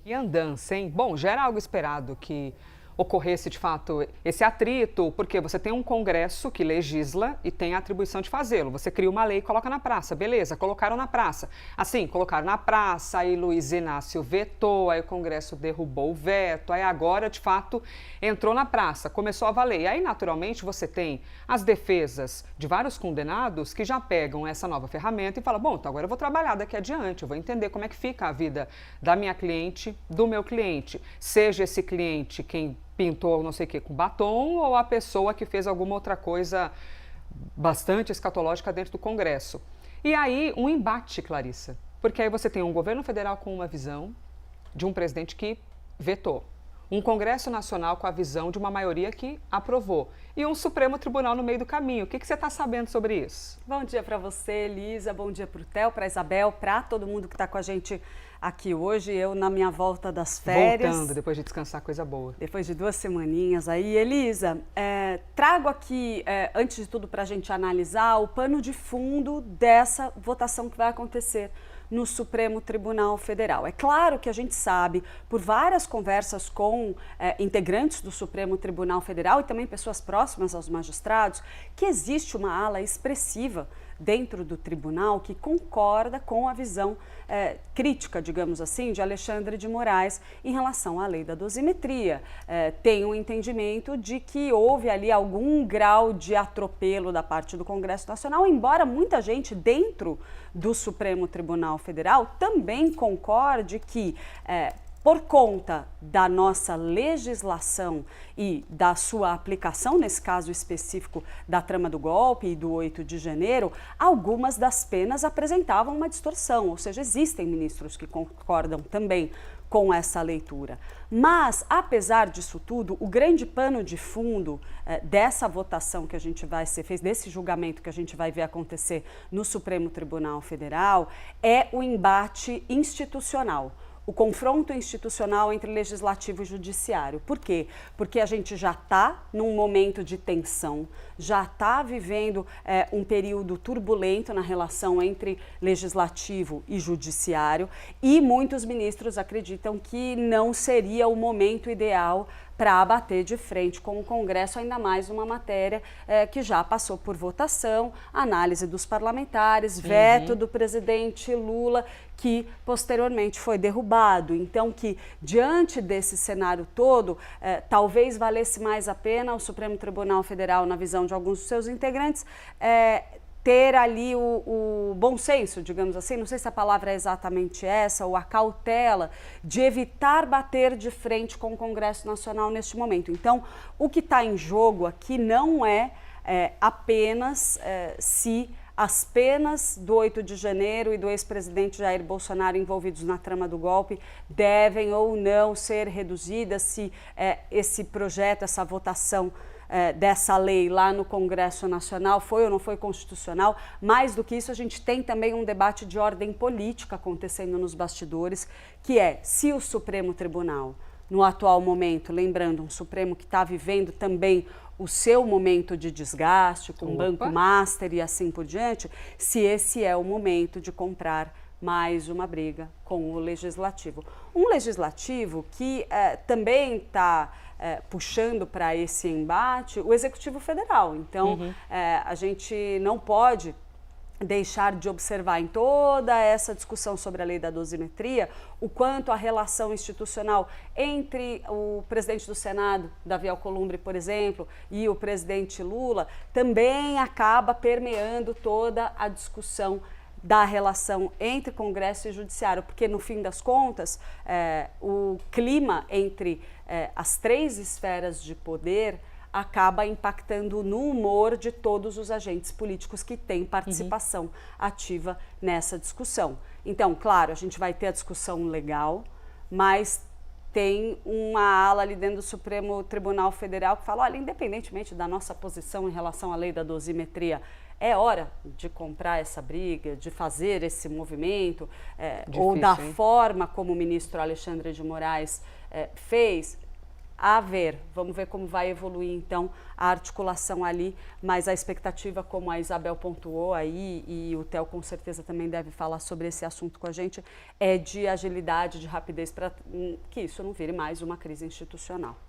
E andança, hein? Bom, já era algo esperado que ocorresse de fato esse atrito, porque você tem um Congresso que legisla e tem a atribuição de fazê-lo. Você cria uma lei e coloca na praça, beleza, colocaram na praça. Assim, colocaram na praça, aí Luiz Inácio vetou, aí o Congresso derrubou o veto, aí agora de fato entrou na praça, começou a valer. E aí, naturalmente, você tem as defesas de vários condenados que já pegam essa nova ferramenta e falam: bom, então agora eu vou trabalhar daqui adiante, eu vou entender como é que fica a vida da minha cliente, do meu cliente. Seja esse cliente quem pintou não sei o que com batom ou a pessoa que fez alguma outra coisa bastante escatológica dentro do Congresso. E aí um embate, Clarissa, porque aí você tem um governo federal com uma visão de um presidente que vetou, um Congresso Nacional com a visão de uma maioria que aprovou e um Supremo Tribunal no meio do caminho. O que você está sabendo sobre isso? Bom dia para você, Elisa. Bom dia para o Theo, para a Isabel, para todo mundo que está com a gente aqui hoje. Eu na minha volta das férias. Voltando, depois de descansar, coisa boa. Depois de 2 semaninhas aí. Elisa, trago aqui, antes de tudo, para a gente analisar o pano de fundo dessa votação que vai acontecer no Supremo Tribunal Federal. É claro que a gente sabe, por várias conversas com integrantes do Supremo Tribunal Federal e também pessoas próximas aos magistrados, que existe uma ala expressiva dentro do tribunal que concorda com a visão crítica, digamos assim, de Alexandre de Moraes em relação à lei da dosimetria. Tem um entendimento de que houve ali algum grau de atropelo da parte do Congresso Nacional, embora muita gente dentro do Supremo Tribunal Federal também concorde que por conta da nossa legislação e da sua aplicação, nesse caso específico da trama do golpe e do 8 de janeiro, algumas das penas apresentavam uma distorção, ou seja, existem ministros que concordam também com essa leitura. Mas, apesar disso tudo, o grande pano de fundo dessa votação que a gente vai ser fez, desse julgamento que a gente vai ver acontecer no Supremo Tribunal Federal, é o embate institucional. O confronto institucional entre legislativo e judiciário. Por quê? Porque a gente já está num momento de tensão, já está vivendo um período turbulento na relação entre legislativo e judiciário e muitos ministros acreditam que não seria o momento ideal para bater de frente com o Congresso, ainda mais uma matéria que já passou por votação, análise dos parlamentares, veto do presidente Lula, que posteriormente foi derrubado. Então, que diante desse cenário todo, talvez valesse mais a pena o Supremo Tribunal Federal, na visão de alguns dos seus integrantes, ter ali o bom senso, digamos assim, não sei se a palavra é exatamente essa, ou a cautela de evitar bater de frente com o Congresso Nacional neste momento. Então, o que está em jogo aqui não é apenas se as penas do 8 de janeiro e do ex-presidente Jair Bolsonaro envolvidos na trama do golpe devem ou não ser reduzidas, se esse projeto, essa votação dessa lei lá no Congresso Nacional foi ou não foi constitucional. Mais do que isso, a gente tem também um debate de ordem política acontecendo nos bastidores, que é se o Supremo Tribunal, no atual momento, lembrando, um Supremo que está vivendo também o seu momento de desgaste com o Banco Master e assim por diante, se esse é o momento de comprar mais uma briga com o Legislativo. Um Legislativo que também está puxando para esse embate o Executivo Federal. Então, a gente não pode deixar de observar em toda essa discussão sobre a lei da dosimetria o quanto a relação institucional entre o presidente do Senado, Davi Alcolumbre, por exemplo, e o presidente Lula também acaba permeando toda a discussão da relação entre Congresso e Judiciário, porque no fim das contas o clima entre as 3 esferas de poder acaba impactando no humor de todos os agentes políticos que têm participação ativa nessa discussão. Então, claro, a gente vai ter a discussão legal, mas tem uma ala ali dentro do Supremo Tribunal Federal que fala, olha, independentemente da nossa posição em relação à lei da dosimetria, é hora de comprar essa briga, de fazer esse movimento, ou da forma como o ministro Alexandre de Moraes fez. a ver. Vamos ver como vai evoluir, então, a articulação ali, mas a expectativa, como a Isabel pontuou aí, e o Theo com certeza também deve falar sobre esse assunto com a gente, é de agilidade, de rapidez, para que isso não vire mais uma crise institucional.